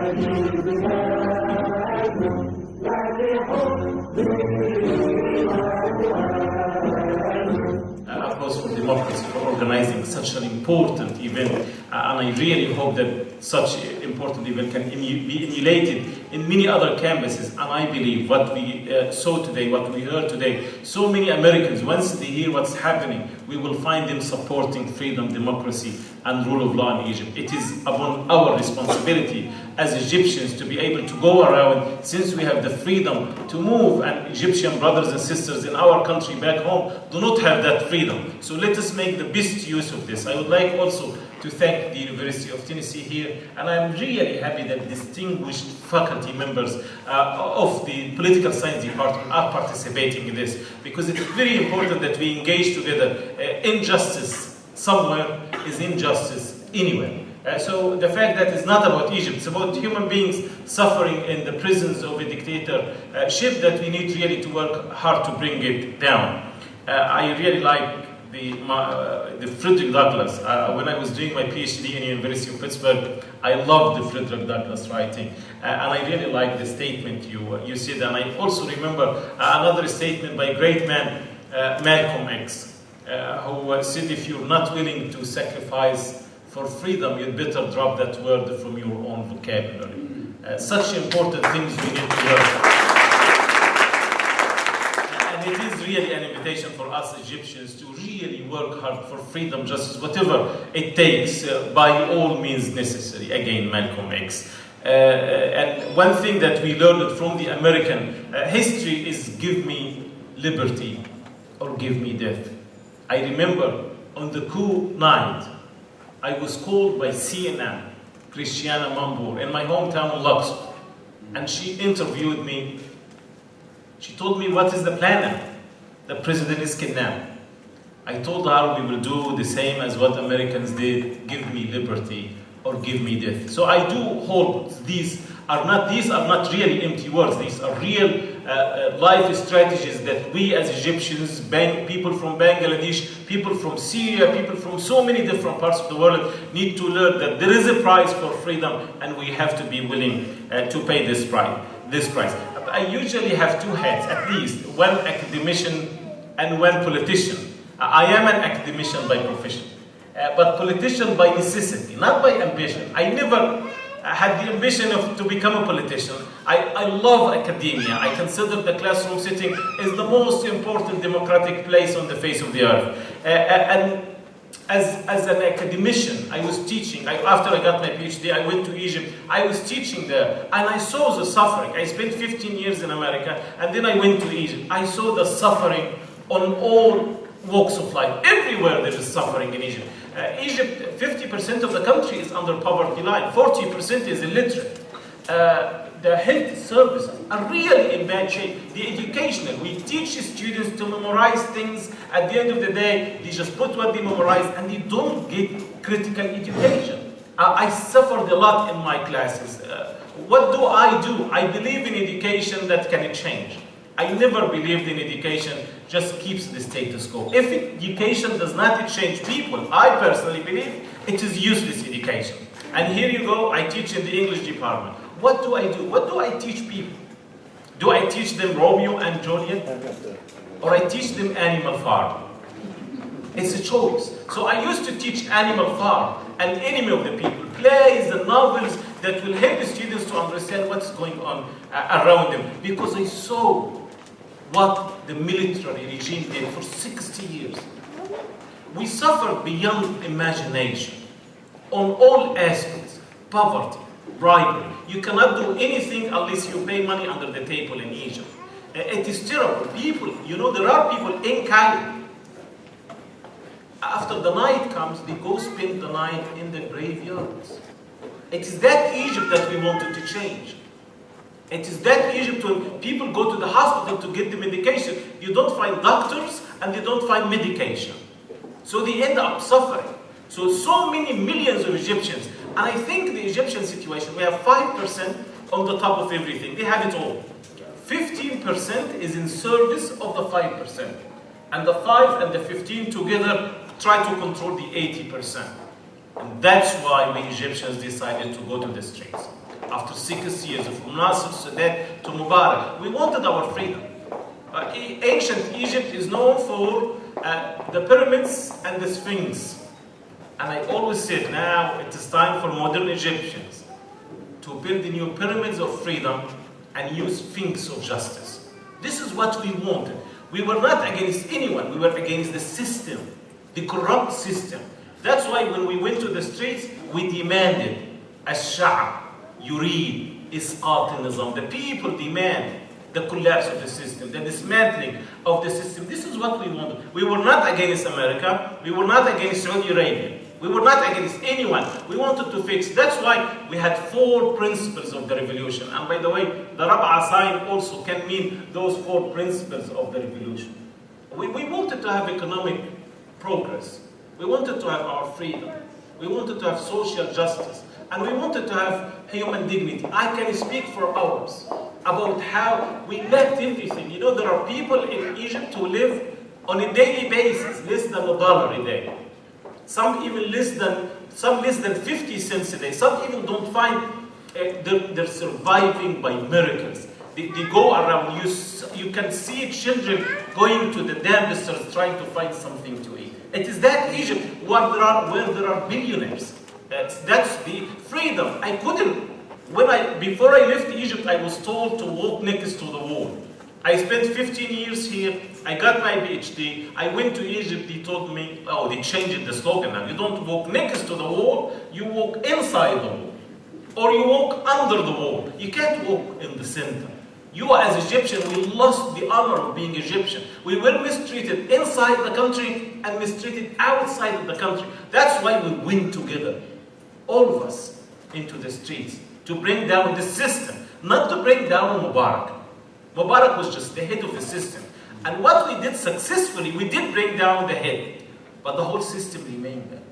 Applause for democracy for organizing such an important event, and I really hope that such important event can be emulated in many other campuses. And I believe what we saw today, what we heard today, so many Americans, once they hear what's happening, we will find them supporting freedom, democracy, and rule of law in Egypt. It is upon our responsibility as Egyptians to be able to go around, since we have the freedom to move, and Egyptian brothers and sisters in our country back home do not have that freedom. So let us make the best use of this. I would like also to thank the University of Tennessee here, and I'm really happy that distinguished faculty members of the political science department are participating in this, because it is very important that we engage together. Injustice somewhere is injustice anywhere. So the fact that it's not about Egypt, it's about human beings suffering in the prisons of a dictatorship, that we need really to work hard to bring it down. I really like the Frederick Douglass. When I was doing my PhD in the University of Pittsburgh, I loved the Frederick Douglass writing, and I really like the statement you said. And I also remember another statement by a great man, Malcolm X, who said, if you're not willing to sacrifice for freedom, you'd better drop that word from your own vocabulary. Such important things we need to learn. And it is really an invitation for us Egyptians to really work hard for freedom, justice, whatever it takes, by all means necessary. Again, Malcolm X. And one thing that we learned from the American history is give me liberty or give me death. I remember on the coup night, I was called by CNN, Christiana Mambour, in my hometown Luxor, and she interviewed me. She told me, what is the plan? The president is kidnapped. I told her we will do the same as what Americans did, give me liberty or give me death. So I do hope these are not really empty words. These are real life strategies that we as Egyptians, people from Bangladesh, people from Syria, people from so many different parts of the world need to learn that there is a price for freedom, and we have to be willing to pay this price. I usually have two hats, at least, one academician and one politician. I am an academician by profession, but politician by necessity, not by ambition. I never had the ambition to become a politician. I love academia. I consider the classroom setting is the most important democratic place on the face of the earth. And as an academician, I was teaching. After I got my PhD, I went to Egypt. I was teaching there, and I saw the suffering. I spent 15 years in America, and then I went to Egypt. I saw the suffering on all walks of life. Everywhere there is suffering in Egypt. Egypt, 50% of the country is under poverty line. 40% is illiterate. The health services are really in bad shape. The educational, we teach students to memorize things. At the end of the day, they just put what they memorize and they don't get critical education. I suffered a lot in my classes. What do? I believe in education that can change. I never believed in education just keeps the status quo. If education does not change people, I personally believe it is useless education. And here you go, I teach in the English department. What do I do? What do I teach people? Do I teach them Romeo and Juliet? Or I teach them Animal Farm? It's a choice. So I used to teach Animal Farm, an enemy of the people, plays and novels that will help the students to understand what's going on around them. Because I saw what the military regime did for 60 years. We suffered beyond imagination on all aspects. Poverty, bribery. You cannot do anything unless you pay money under the table in Egypt. It is terrible. People, there are people in Cairo. After the night comes, they go spend the night in the graveyards. It is that Egypt that we wanted to change. It is that Egypt when people go to the hospital to get the medication, you don't find doctors and they don't find medication. So they end up suffering. So many millions of Egyptians, and I think the Egyptian situation, we have 5% on the top of everything. They have it all. 15% is in service of the 5%. And the 5 and the 15 together try to control the 80%. And that's why we Egyptians decided to go to the streets. after 6 years, from Nasser Sadat to Mubarak. We wanted our freedom. Ancient Egypt is known for the pyramids and the Sphinx. And I always said, now it is time for modern Egyptians to build the new pyramids of freedom and new Sphinx of justice. This is what we wanted. We were not against anyone. We were against the system, the corrupt system. That's why when we went to the streets, we demanded, الشعب يريد إسقاط النظام. The people demand the collapse of the system, the dismantling of the system. This is what we wanted. We were not against America. We were not against Saudi Arabia. We were not against anyone. We wanted to fix. That's why we had 4 principles of the revolution. And by the way, the Rab'a sign also can mean those 4 principles of the revolution. We wanted to have economic progress. We wanted to have our freedom. We wanted to have social justice. And we wanted to have human dignity. I can speak for hours about how we lacked everything. You know, there are people in Egypt who live on a daily basis less than $1 a day. Some even less than 50 cents a day. Some even don't find they're surviving by miracles. They go around. You can see children going to the dumpsters trying to find something to eat. It is that Egypt where there are billionaires. That's the freedom. I couldn't. Before I left Egypt, I was told to walk next to the wall. I spent 15 years here. I got my PhD. I went to Egypt. They told me, oh, they changed the slogan now. You don't walk next to the wall. You walk inside the wall. Or you walk under the wall. You can't walk in the center. You as Egyptian, we lost the honor of being Egyptian. We were mistreated inside the country and mistreated outside of the country. That's why we went together, all of us, into the streets to bring down the system, not to bring down Mubarak. Mubarak was just the head of the system. And what we did successfully, we did bring down the head, but the whole system remained there.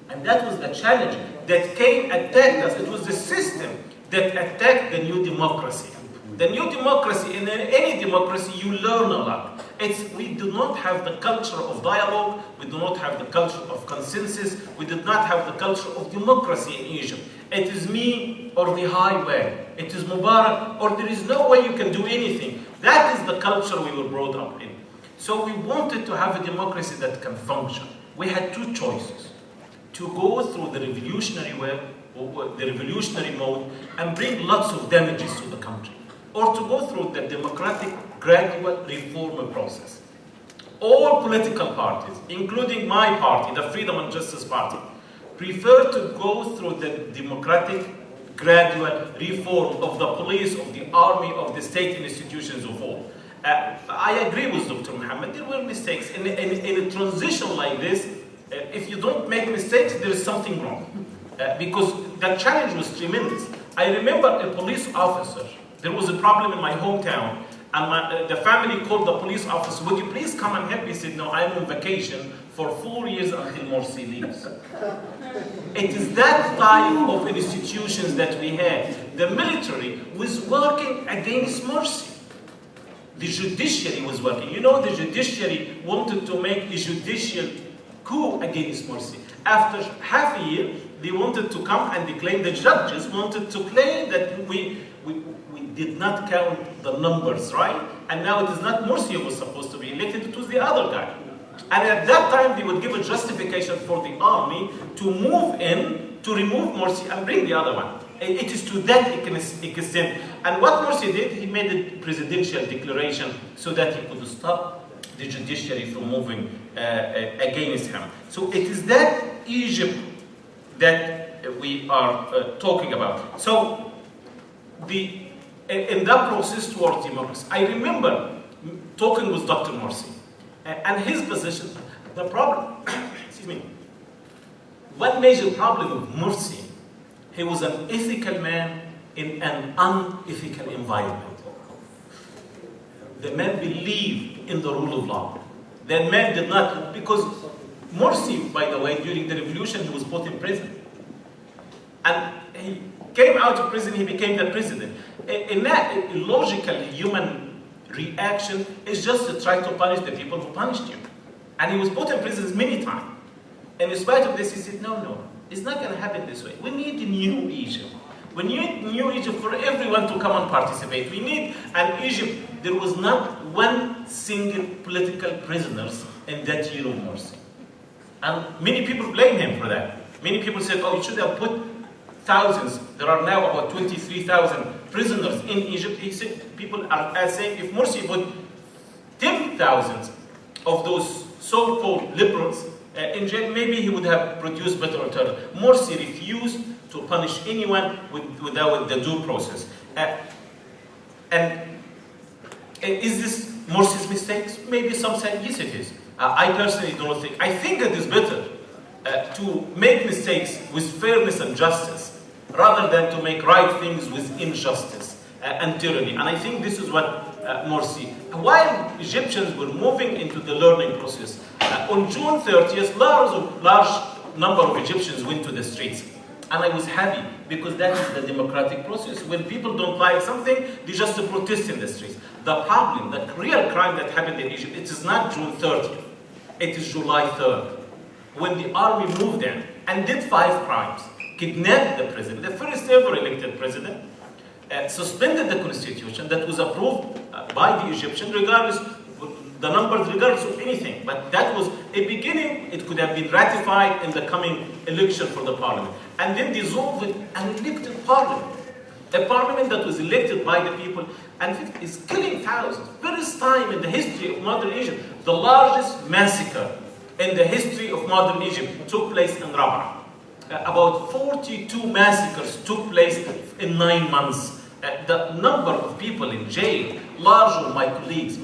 And that was the challenge that came, attacked us. It was the system that attacked the new democracy. The new democracy, in any democracy, you learn a lot. We do not have the culture of dialogue. We do not have the culture of consensus. We did not have the culture of democracy in Egypt. It is me or the highway. It is Mubarak or there is no way you can do anything. That is the culture we were brought up in. So we wanted to have a democracy that can function. We had 2 choices. To go through the revolutionary way, or the revolutionary mode, and bring lots of damages to the country. Or to go through the democratic gradual reform process. All political parties, including my party, the Freedom and Justice Party, prefer to go through the democratic gradual reform of the police, of the army, of the state institutions of all. I agree with Dr. Muhammad, there were mistakes. In a transition like this, if you don't make mistakes, there is something wrong. Because the challenge was tremendous. I remember a police officer. There was a problem in my hometown, and the family called the police officer, would you please come and help me? He said, no, I'm on vacation for 4 years until Morsi leaves. It is that type of institutions that we had. The military was working against Morsi. The judiciary was working. You know, the judiciary wanted to make a judicial coup against Morsi. After half a year, they wanted to come and they claimed, the judges wanted to claim that we did not count the numbers, right? And now it is not Morsi who was supposed to be elected, it was the other guy. And at that time, they would give a justification for the army to move in, to remove Morsi and bring the other one. It is to that extent. And what Morsi did, he made a presidential declaration so that he could stop the judiciary from moving against him. So it is that Egypt that we are talking about. So in that process towards democracy, I remember talking with Dr. Morsi and his position. The problem, excuse me, one major problem with Morsi, he was an ethical man in an unethical environment. The man believed in the rule of law. The man did not, because Morsi, by the way, during the revolution, he was put in prison. And he came out of prison, he became the president. A logical human reaction is just to try to punish the people who punished you. And he was put in prison many times. And in spite of this, he said, no, it's not going to happen this way. We need a new Egypt. We need new Egypt for everyone to come and participate. We need an Egypt. There was not one single political prisoner in that year of mercy. And many people blame him for that. Many people said, oh, you should have put thousands. There are now about 23,000 prisoners in Egypt. He said, people are saying, if Morsi put 10,000 of those so-called liberals in jail, maybe he would have produced better alternative. Morsi refused to punish anyone without the due process. And is this Morsi's mistakes? Maybe some say yes it is. I personally don't think. I think it is better to make mistakes with fairness and justice rather than to make right things with injustice and tyranny. And I think this is what Morsi. While Egyptians were moving into the learning process, on June 30th, large number of Egyptians went to the streets. And I was happy because that is the democratic process. When people don't like something, they just protest in the streets. The problem, the real crime that happened in Egypt, it is not June 30th. It is July 3rd. When the army moved in and did 5 crimes, kidnapped the president, the first ever elected president, suspended the constitution that was approved by the Egyptians, regardless the numbers, regardless of anything. But that was a beginning. It could have been ratified in the coming election for the parliament. And then dissolved an elected parliament. A parliament that was elected by the people and is killing thousands. First time in the history of modern Egypt, the largest massacre in the history of modern Egypt took place in Rabaa. About 42 massacres took place in 9 months. The number of people in jail, larger my colleagues,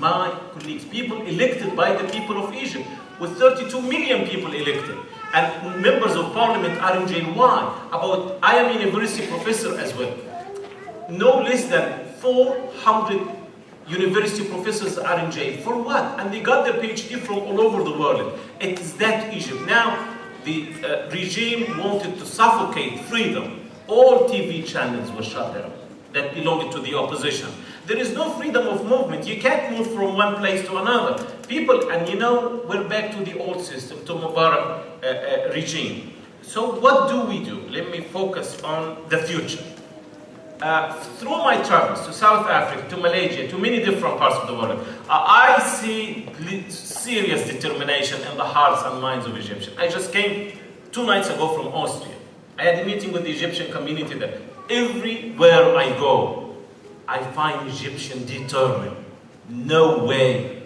people elected by the people of Egypt, with 32 million people elected. And members of parliament are in jail. Why? I am a university professor as well. No less than 400 university professors are in jail. For what? And they got their PhD from all over the world. It is that Egypt. Now, the regime wanted to suffocate freedom. All TV channels were shut down that belonged to the opposition. There is no freedom of movement. You can't move from one place to another. People, and you know, we're back to the old system, to Mubarak regime. So what do we do? Let me focus on the future. Through my travels to South Africa, to Malaysia, to many different parts of the world, I see serious determination in the hearts and minds of Egyptians. I just came 2 nights ago from Austria. I had a meeting with the Egyptian community there. Everywhere I go, I find Egyptians determined. No way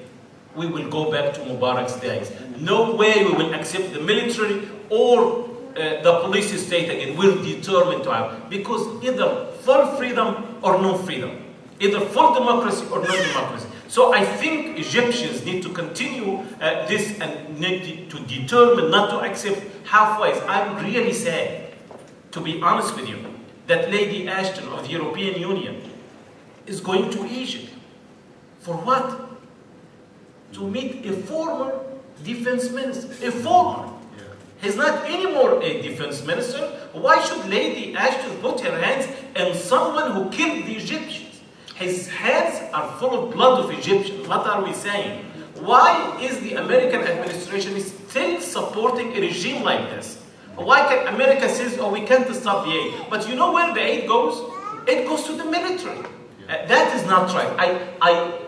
we will go back to Mubarak's days. No way we will accept the military or the police state again. We're determined to have. Because either full freedom or no freedom. Either full democracy or no democracy. So I think Egyptians need to continue this and need to determine not to accept halfways. I'm really sad, to be honest with you, that Lady Ashton of the European Union is going to Egypt. For what? To meet a former defense minister. A former. He's not anymore a defense minister. Why should Lady Ashton put her hands on someone who killed the Egyptians? His hands are full of blood of Egyptians. What are we saying? Why is the American administration still supporting a regime like this? Why can America says, oh, we can't stop the aid? But you know where the aid goes? It goes to the military. That is not right. I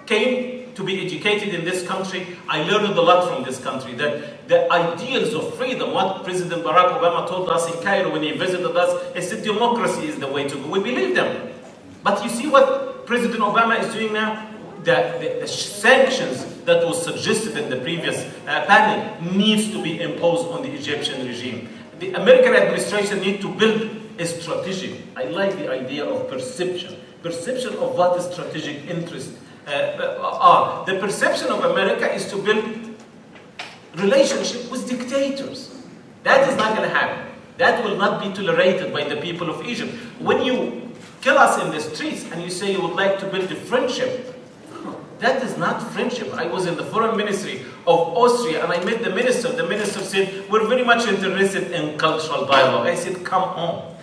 came to be educated in this country. I learned a lot from this country. That the ideals of freedom, what President Barack Obama told us in Cairo when he visited us, he said democracy is the way to go. We believe them. But you see what President Obama is doing now? The sanctions that was suggested in the previous panel needs to be imposed on the Egyptian regime. The American administration needs to build a strategic, I like the idea of perception of what the strategic interests are. The perception of America is to build relationship with dictators. That is not going to happen. That will not be tolerated by the people of Egypt. When you kill us in the streets and you say you would like to build a friendship, that is not friendship. I was in the foreign ministry of Austria and I met the minister. The minister said, we're very much interested in cultural dialogue. I said, come on.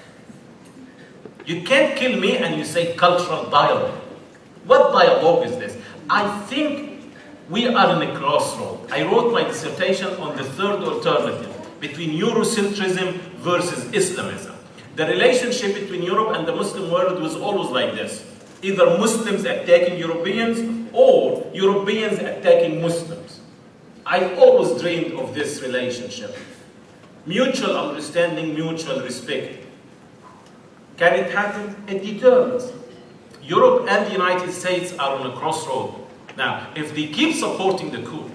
You can't kill me and you say cultural dialogue. What dialogue is this? I think we are in a crossroad. I wrote my dissertation on the third alternative between Eurocentrism versus Islamism. The relationship between Europe and the Muslim world was always like this. Either Muslims attacking Europeans or Europeans attacking Muslims. I always dreamed of this relationship. Mutual understanding, mutual respect. Can it happen? It determines. Europe and the United States are on a crossroad. Now, if they keep supporting the coup,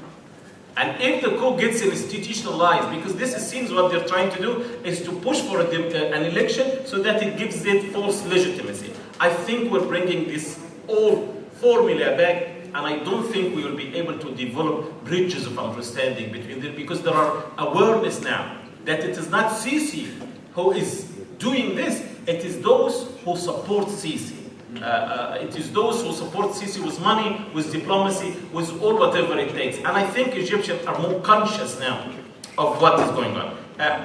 and if the coup gets institutionalized, because this seems what they're trying to do, is to push for an election so that it gives it false legitimacy. I think we're bringing this old formula back, and I don't think we will be able to develop bridges of understanding between them, because there are awareness now that it is not Sisi who is doing this, it is those who support Sisi. It is those who support Sisi with money, with diplomacy, with all whatever it takes. And I think Egyptians are more conscious now of what is going on.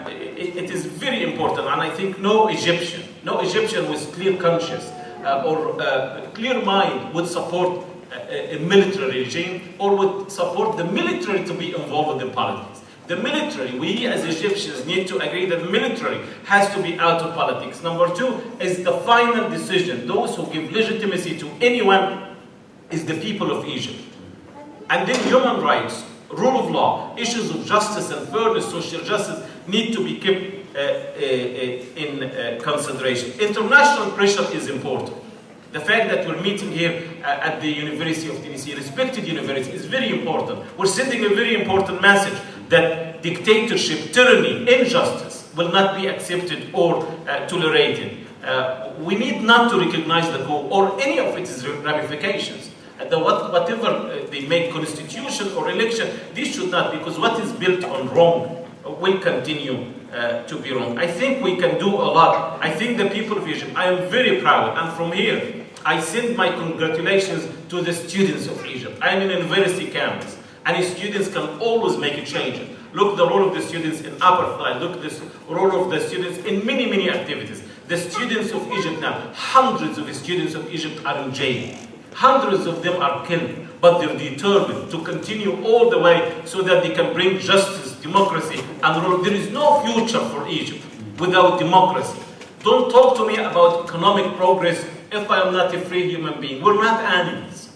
It is very important, and I think no Egyptian with clear conscience or clear mind would support a military regime or would support the military to be involved in politics. The military, we as Egyptians need to agree that the military has to be out of politics. Number two is the final decision. Those who give legitimacy to anyone is the people of Egypt. And then human rights, rule of law, issues of justice and fairness, social justice need to be kept in consideration. International pressure is important. The fact that we're meeting here at the University of Tennessee, respected university, is very important. We're sending a very important message that dictatorship, tyranny, injustice will not be accepted or tolerated. We need not to recognize the coup or any of its ramifications. Whatever they make constitution or election, this should not, because what is built on wrong will continue to be wrong. I think we can do a lot. I think the people of Egypt, I am very proud, and from here, I send my congratulations to the students of Egypt. I am in a university campus, and students can always make a change. Look the role of the students in apartheid, look the role of the students in many, many activities. The students of Egypt now, hundreds of students of Egypt are in jail. Hundreds of them are killed, but they're determined to continue all the way so that they can bring justice, democracy, and rule. There is no future for Egypt without democracy. Don't talk to me about economic progress if I am not a free human being. We're not animals.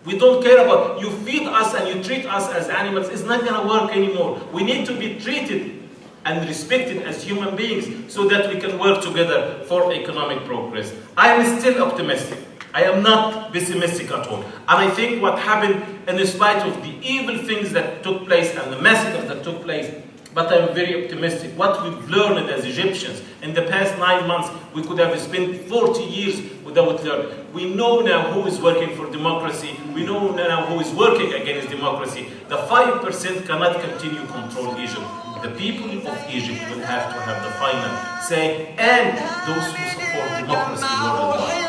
We don't care about, you feed us and you treat us as animals. It's not going to work anymore. We need to be treated and respected as human beings so that we can work together for economic progress. I am still optimistic. I am not pessimistic at all. And I think what happened, in spite of the evil things that took place and the massacres that took place, but I'm very optimistic. What we've learned as Egyptians in the past 9 months, we could have spent 40 years without learning. We know now who is working for democracy. We know now who is working against democracy. The 5% cannot continue to control Egypt. The people of Egypt will have to have the final say, and those who support democracy worldwide.